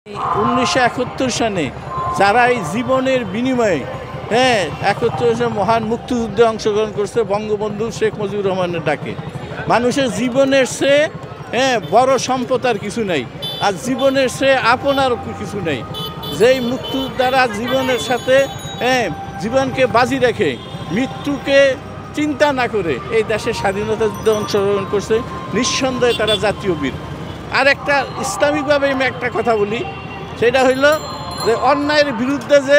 1971 সালে যারা এই জীবনের বিনিময়ে 71 সালে মহান মুক্তিযুদ্ধে অংশগ্রহণ করছে বঙ্গবন্ধু শেখ মুজিবুর রহমানের ডাকে। মানুষের জীবনের চেয়ে বড় সম্পদ আর কিছু নেই, আর জীবনের চেয়ে আপনার কিছু নেই। যেই মুক্তিযোদ্ধারা জীবনের সাথে জীবনকে বাজি রেখে মৃত্যুকে চিন্তা না করে এই দেশের স্বাধীনতা যুদ্ধে অংশগ্রহণ করছে, নিঃসন্দেহে তারা জাতীয় বীর। আর একটা ইসলামিকভাবে আমি একটা কথা বলি, সেটা হইল যে অন্যায়ের বিরুদ্ধে যে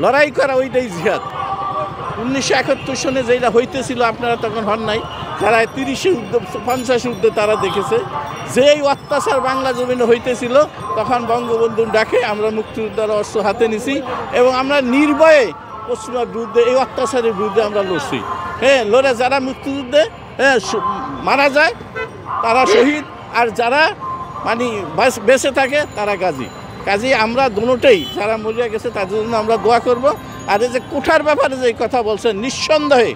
লড়াই করা ওইটাই জিহাদ। 1971 সনে যেটা হইতেছিল আপনারা তখন হন নাই, যারা 30 যুদ্ধ 50 যুদ্ধে তারা দেখেছে যেই অত্যাচার বাংলা জমিনে হইতেছিল, তখন বঙ্গবন্ধুর ডাকে আমরা মুক্তিযোদ্ধারা অস্ত্র হাতে নিছি এবং আমরা নির্ভয়ে পশ্চিমার বিরুদ্ধে এই অত্যাচারের বিরুদ্ধে আমরা লড়ছি। লড়ে যারা মুক্তিযুদ্ধে মারা যায় তারা শহীদ, আর যারা বেঁচে থাকে তারা গাজী। কাজী আমরা দুটোই যারা মরিয়া গেছে তাদের জন্য আমরা দোয়া করব। আর এই যে কোঠার ব্যাপারে যে কথা বলছেন, নিঃসন্দেহে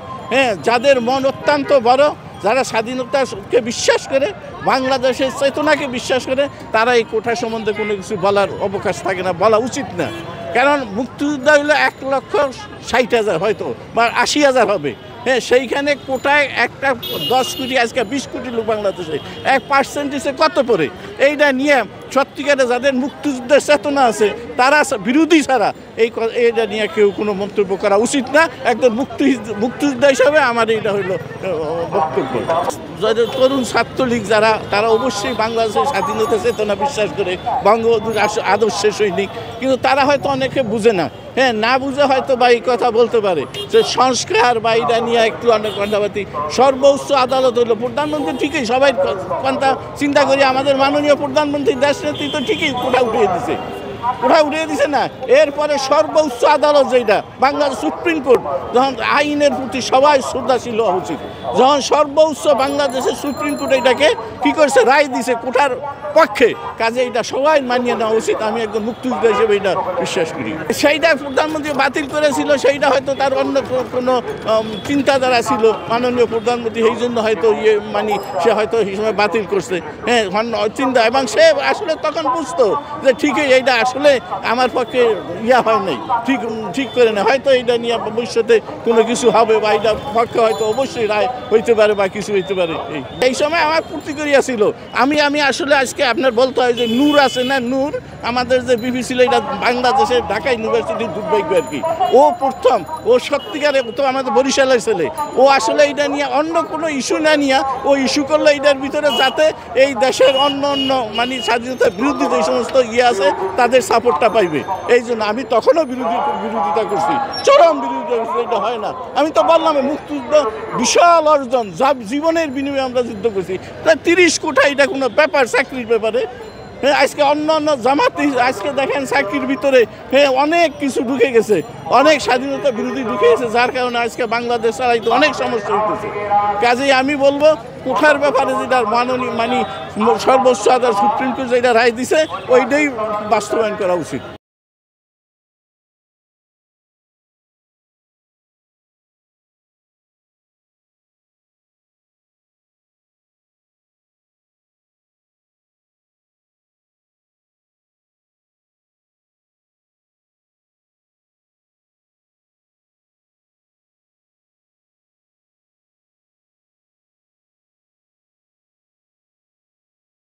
যাদের মন অত্যন্ত বড়, যারা স্বাধীনতাকে বিশ্বাস করে, বাংলাদেশের চেতনাকে বিশ্বাস করে, তারা এই কোঠা সম্বন্ধে কোনো কিছু বলার অবকাশ থাকে না, বলা উচিত না। কারণ মুক্তিযোদ্ধা হলো 1,60,000 হয়তো বা 80,000 হবে। সেইখানে কোটায় একটা 10 কোটি, আজকে 20 কোটি লোক বাংলাদেশে 1% কত পড়ে? এইটা নিয়ে সত্যিকারে যাদের মুক্তিযুদ্ধের চেতনা আছে তারা বিরোধী ছাড়া এইটা নিয়ে কেউ কোনো মন্তব্য করা উচিত না। একদম মুক্তিযোদ্ধা হিসাবে আমার এইটা হইল বক্তব্য। তরুণ ছাত্রলীগ যারা, তারা অবশ্যই বাংলাদেশের স্বাধীনতা চেতনা বিশ্বাস করে, বঙ্গবন্ধুর আদর্শের সৈনিক, কিন্তু তারা হয়তো অনেকে বুঝে না। না বুঝে হয়তো বা এই কথা বলতে পারে যে সংস্কার বা এটা নিয়ে একটু অনেক কন্ঠাবাতি। সর্বোচ্চ আদালত হইল প্রধানমন্ত্রী, ঠিকই সবাই কথা চিন্তা করি, আমাদের মাননীয় প্রধানমন্ত্রী দেশনেত্রী তো ঠিকই কোঠা উঠিয়ে দিছে না। এরপরে সর্বোচ্চ আদালত যেটা বাংলাদেশ সুপ্রিম কোর্ট, যখন আইনের প্রতি সবাই শ্রদ্ধাশীল হওয়া উচিত, যখন সর্বোচ্চ বাংলাদেশের সুপ্রিম কোর্ট এটাকে কী করছে, রায় দিছে কোঠার পক্ষে, কাজে এটা সবাই মানিয়ে নেওয়া উচিত। আমি একজন মুক্তিযোদ্ধা হিসেবে এটা বিশ্বাস করি। সেইটা প্রধানমন্ত্রী বাতিল করেছিল, সেইটা হয়তো তার অন্য কোনো চিন্তাধারা ছিল মাননীয় প্রধানমন্ত্রী, সেই জন্য হয়তো সে হয়তো এই সময় বাতিল করছে চিন্তা, এবং সে আসলে তখন বুঝতো যে ঠিকই এইটা আসলে আমার পক্ষে হয় নাই, ঠিক করে না, হয়তো এইটা নিয়ে ভবিষ্যতে কোনো কিছু হবে বা এইটা পক্ষে হয়তো অবশ্যই রায় হইতে পারে বা কিছু হইতে পারে। এই সময় আমার প্রতিক্রিয়া ছিল, আমি আসলে আজকে আপনার বলতে হয় যে নূর আছে না, নূর আমাদের যে বিবি ছিল, এটা বাংলাদেশের ঢাকা ইউনিভার্সিটির দুর্ভাগ্য আর কি। ও প্রথম, ও সত্যিকারে তো আমাদের বরিশালের ছেলে, ও আসলে এটা নিয়ে অন্য কোনো ইস্যু না নিয়ে ও ইস্যু করলে এটার ভিতরে যাতে এই দেশের অন্য স্বাধীনতার বিরুদ্ধে যে সমস্ত আছে তাদের সাপোর্টটা পাইবে। এই জন্য আমি তখনও বিরোধিতা করছি, চরম বিরোধিতা করছি। এটা হয় না, আমি তো বললাম মুক্তিযুদ্ধ বিশাল অর্জন, যা জীবনের বিনিময়ে আমরা যুদ্ধ করছি, প্রায় 30 কোটি, এটা কোনো ব্যাপার চাকরির ব্যাপারে। আজকে অন্য জামাতি আজকে দেখেন চাকরির ভিতরে অনেক কিছু ঢুকে গেছে, অনেক স্বাধীনতা বিরোধী ঢুকে গেছে, যার কারণে আজকে বাংলাদেশ চালাইতে অনেক সমস্যা হইতেছে। কাজেই আমি বলবো কোঠার ব্যাপারে যেটা সর্বোচ্চ আদালত সুপ্রিম কোর্ট যেটা রায় দিছে, ওইটাই বাস্তবায়ন করা উচিত।